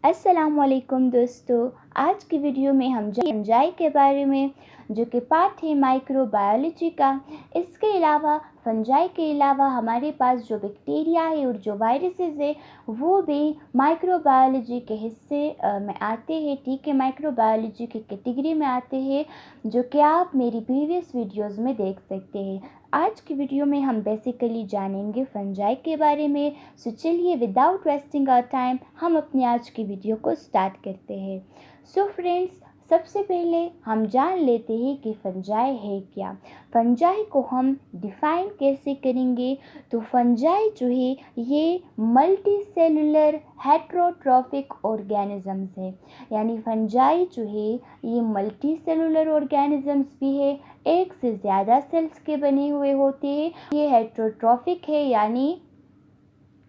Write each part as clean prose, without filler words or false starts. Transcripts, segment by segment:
अस्सलामुअलैकुम दोस्तों, आज की वीडियो में हम फंजाई के बारे में जो कि पार्ट है माइक्रोबायोलॉजी का। इसके अलावा फंजाई के अलावा हमारे पास जो बैक्टीरिया है और जो वायरसेस है वो भी माइक्रोबायोलॉजी के हिस्से में आते हैं। ठीक है, माइक्रोबायोलॉजी की कैटेगरी में आते हैं, जो कि आप मेरी प्रीवियस वीडियोस में देख सकते हैं। आज की वीडियो में हम बेसिकली जानेंगे फंजाई के बारे में। सो चलिए विदाउट वेस्टिंग आवर टाइम हम अपनी आज की वीडियो को स्टार्ट करते हैं। सो फ्रेंड्स, सबसे पहले हम जान लेते हैं कि फंजाई है क्या। फंजाई को हम डिफ़ाइन कैसे करेंगे, तो फंजाई जो है ये मल्टी सेलुलर हेट्रोट्रॉफिक ऑर्गेनिजम्स है। यानी फंजाई जो है ये मल्टी सेलुलर ऑर्गेनिजम्स भी है, एक से ज़्यादा सेल्स के बने हुए होते हैं। ये हेट्रोट्रॉफिक है, यानी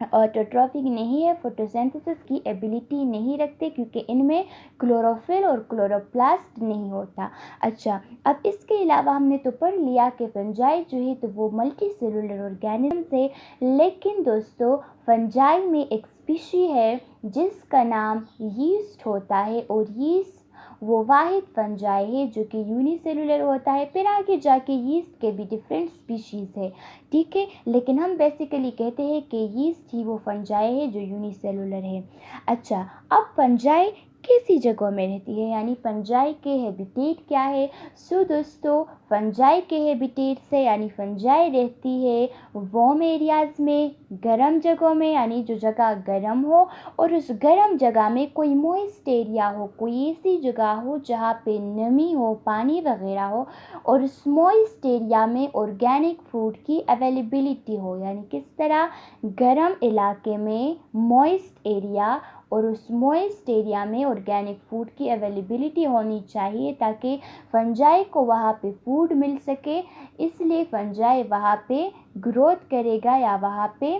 ऑटोट्रॉफिक नहीं है, फोटोसिंथेसिस की एबिलिटी नहीं रखते क्योंकि इनमें क्लोरोफिल और क्लोरोप्लास्ट नहीं होता। अच्छा, अब इसके अलावा हमने तो पढ़ लिया कि फंजाई जो है तो वो मल्टी सेलुलर ऑर्गेनिजम्स है। लेकिन दोस्तों, फंजाई में एक स्पीशी है जिसका नाम यीस्ट होता है, और यीस्ट वो वाहिद फंजाई है जो कि यूनिसेलुलर होता है। फिर आगे जाके यीस्ट के भी डिफरेंट स्पीशीज़ है, ठीक है, लेकिन हम बेसिकली कहते हैं कि यीस्ट ही वो फंजाई है जो यूनिसेलुलर है। अच्छा, अब फंजाई कैसी जगहों में रहती है, यानी फंजाई के हैबिटेट क्या है। सो दोस्तों, फंजाई के हैबिटेट से यानी फंजाई रहती है वार्म एरियाज़ में, गर्म जगहों में, यानी जो जगह गर्म हो और उस गर्म जगह में कोई मॉइस्ट एरिया हो, कोई ऐसी जगह हो जहाँ पे नमी हो, पानी वगैरह हो, और उस मॉइस्ट एरिया में ऑर्गेनिक फूड की अवेलेबिलिटी हो। यानी किस तरह, गर्म इलाके में मॉइस्ट एरिया और उस मॉइस्ट एरिया में ऑर्गेनिक फूड की अवेलेबिलिटी होनी चाहिए ताकि फंजाई को वहाँ पे फूड मिल सके। इसलिए फंजाई वहाँ पे ग्रोथ करेगा या वहाँ पे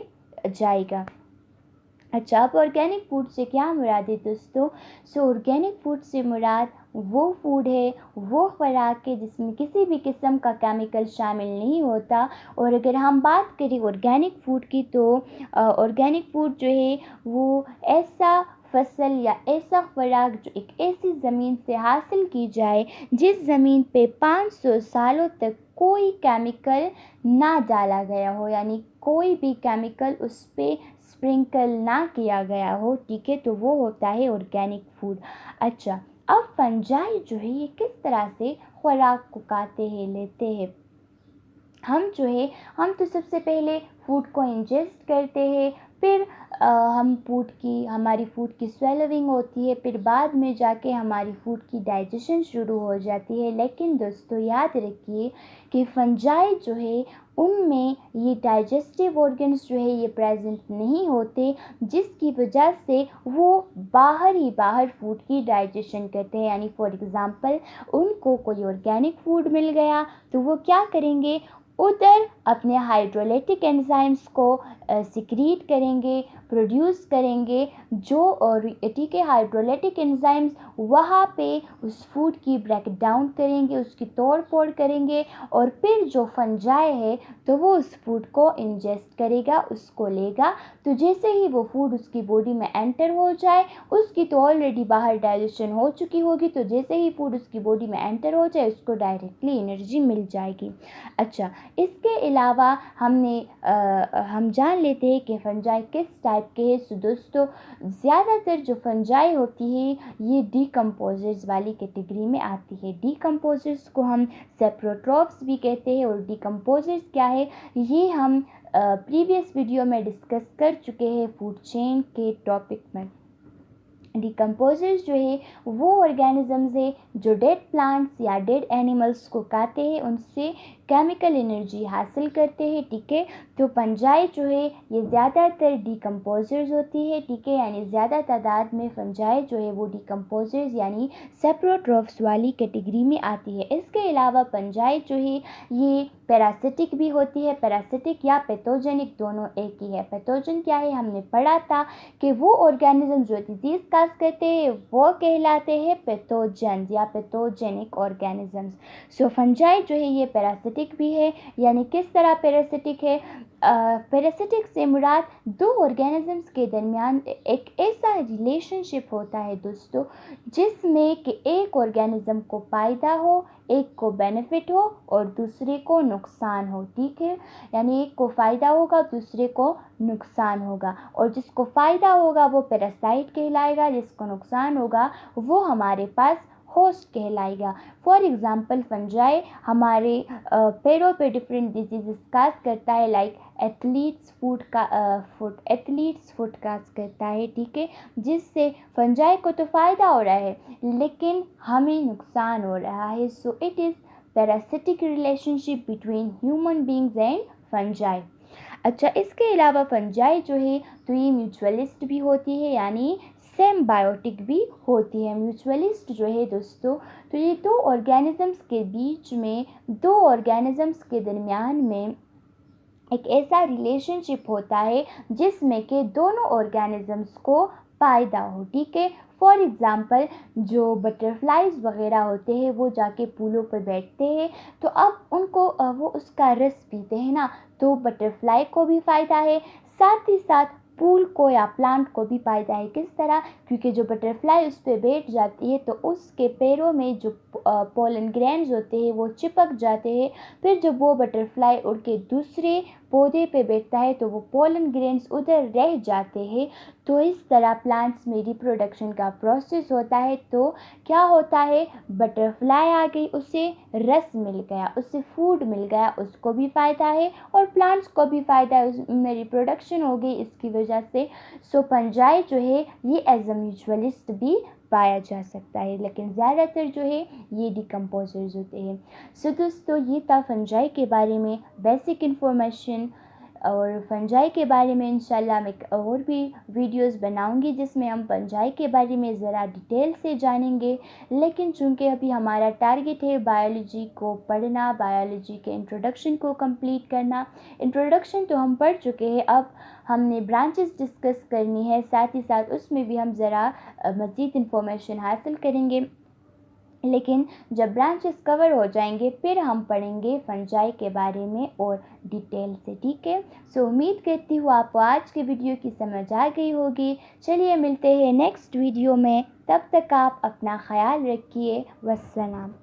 जाएगा। अच्छा, अब ऑर्गेनिक फूड से क्या मुराद है दोस्तों। सो ऑर्गेनिक फूड से मुराद वो फूड है, वो खुराक है जिसमें किसी भी किस्म का केमिकल शामिल नहीं होता। और अगर हम बात करें ऑर्गेनिक फूड की, तो ऑर्गेनिक फूड जो है वो ऐसा फसल या ऐसा खुराक जो एक ऐसी ज़मीन से हासिल की जाए जिस ज़मीन पे 500 सालों तक कोई केमिकल ना डाला गया हो, यानी कोई भी केमिकल उस पे स्प्रिंकल ना किया गया हो, ठीक है, तो वो होता है ऑर्गेनिक फूड। अच्छा, अब फंजाई जो है ये किस तरह से खुराक को खाते हैं, लेते हैं। हम तो सबसे पहले फूड को इंजेस्ट करते हैं, फिर हमारी फूड की स्वेलविंग होती है, फिर बाद में जाके हमारी फूड की डाइजेशन शुरू हो जाती है। लेकिन दोस्तों याद रखिए कि फंजाई जो है उनमें ये डाइजेस्टिव ऑर्गन्स जो है ये प्रेजेंट नहीं होते, जिसकी वजह से वो बाहर फूड की डाइजेशन करते हैं। यानी फॉर एग्ज़ाम्पल, उनको कोई ऑर्गेनिक फूड मिल गया तो वो क्या करेंगे, उधर अपने हाइड्रोलाइटिक एंजाइम्स को सिक्रीट करेंगे, प्रोड्यूस करेंगे, जो और ठीक है, हाइड्रोलाइटिक एंजाइम्स वहाँ पे उस फूड की ब्रेक डाउन करेंगे, उसकी तोड़ फोड़ करेंगे, और फिर जो फंजाई है तो वो उस फूड को इंजेस्ट करेगा, उसको लेगा। तो जैसे ही वो फूड उसकी बॉडी में एंटर हो जाए, उसकी तो ऑलरेडी बाहर डाइजेशन हो चुकी होगी, तो जैसे ही फूड उसकी बॉडी में एंटर हो जाए उसको डायरेक्टली एनर्जी मिल जाएगी। अच्छा, इसके अलावा हम जान लेते हैं कि फंजाई किस टाइप के हैं। सो दोस्तों, ज़्यादातर जो फंजाई होती है ये डीकम्पोजर्स वाली कैटेगरी में आती है। डीकम्पोजर्स को हम सेप्रोट्रॉफ्स भी कहते हैं। और डीकम्पोजर्स क्या है ये हम प्रीवियस वीडियो में डिस्कस कर चुके हैं फूड चेन के टॉपिक में। डिकम्पोजर्स जो है वो ऑर्गेनिजम्स है जो डेड प्लांट्स या डेड एनिमल्स को खाते हैं, उनसे केमिकल एनर्जी हासिल करते हैं, ठीक है। तो फंजाई जो है ये ज़्यादातर डिकम्पोजर्स होती है, ठीक है, यानी ज़्यादा तादाद में फंजाई जो है वो डिकम्पोजर्स यानी सेप्रोट्रॉफ्स वाली कैटेगरी में आती है। इसके अलावा फंजाई जो है ये पैरासिटिक भी होती है। पैरासिटिक या पैथोजेनिक दोनों एक ही है। पैथोजन क्या है, हमने पढ़ा था कि वो ऑर्गेनिज्म जो डिजीज काज करते हैं वो कहलाते हैं पैथोजेंस या पैथोजेनिक ऑर्गेनिजम्स। सो फंजाई जो है ये पैरासिटिक भी है। यानी किस तरह पैरासिटिक है, पैरासिटिक से मुराद दो ऑर्गेनिजम्स के दरमियान एक ऐसा रिलेशनशिप होता है दोस्तों, जिसमें कि एक ऑर्गेनिज्म को फ़ायदा हो, एक को बेनिफिट हो और दूसरे को नुकसान हो। ठीक है, यानी एक को फ़ायदा होगा, दूसरे को नुकसान होगा, और जिसको फ़ायदा होगा वो पैरासाइट कहलाएगा, जिसको नुकसान होगा वो हमारे पास होस्ट कहलाएगा। फॉर एग्ज़ाम्पल फंजाई हमारे पैरों पे डिफरेंट डिजीज़ काज करता है, लाइक एथलीट्स फुट काज करता है। ठीक है, जिससे फंजाई को तो फ़ायदा हो रहा है लेकिन हमें नुकसान हो रहा है। So it is parasitic relationship between human beings and fungi. अच्छा, इसके अलावा फंजाई जो है तो ये म्यूचुअलिस्ट भी होती है, यानी सिम्बायोटिक भी होती है। म्यूचुअलिस्ट जो है दोस्तों, तो ये दो ऑर्गेनिजम्स के बीच में, दो ऑर्गेनिजम्स के दरमियान में एक ऐसा रिलेशनशिप होता है जिसमें कि दोनों ऑर्गेनिजम्स को फ़ायदा हो। ठीक है, फॉर एग्ज़ाम्पल जो बटरफ्लाइज वगैरह होते हैं वो जाके फूलों पर बैठते हैं, तो अब उनको वो उसका रस पीते हैं ना, तो बटरफ्लाई को भी फ़ायदा है, साथ ही साथ फूल को या प्लांट को भी फ़ायदा है। किस तरह? क्योंकि जो बटरफ्लाई उस पर बैठ जाती है तो उसके पैरों में जो पोलन ग्रेन्स होते हैं वो चिपक जाते हैं, फिर जब वो बटरफ्लाई उड़ के दूसरे पौधे पे बैठता है तो वो पोलन ग्रेन्स उधर रह जाते हैं। तो इस तरह प्लांट्स में रिप्रोडक्शन का प्रोसेस होता है। तो क्या होता है, बटरफ्लाई आ गई, उसे रस मिल गया, उसे फूड मिल गया, उसको भी फ़ायदा है और प्लांट्स को भी फ़ायदा है, उसमें रिप्रोडक्शन हो गई इसकी वजह से। सो फंजाई जो है ये एज अ म्यूचुअलिस्ट भी पाया जा सकता है, लेकिन ज़्यादातर जो है ये डिकम्पोजर्स होते हैं। सो दोस्तों, ये था फंजाई के बारे में बेसिक इन्फॉर्मेशन, और फंजाई के बारे में इंशाल्लाह मैं और भी वीडियोस बनाऊंगी जिसमें हम फंजाई के बारे में ज़रा डिटेल से जानेंगे। लेकिन चूंकि अभी हमारा टारगेट है बायोलॉजी को पढ़ना, बायोलॉजी के इंट्रोडक्शन को कंप्लीट करना। इंट्रोडक्शन तो हम पढ़ चुके हैं, अब हमने ब्रांचेस डिस्कस करनी है, साथ ही साथ उसमें भी हम ज़रा मज़ीद इन्फॉर्मेशन हासिल करेंगे। लेकिन जब ब्रांचेस कवर हो जाएंगे फिर हम पढ़ेंगे फंजाई के बारे में और डिटेल से। ठीक है, सो उम्मीद करती हूँ आपको आज के वीडियो की समझ आ गई होगी। चलिए मिलते हैं नेक्स्ट वीडियो में, तब तक आप अपना ख्याल रखिए। वस्सलाम।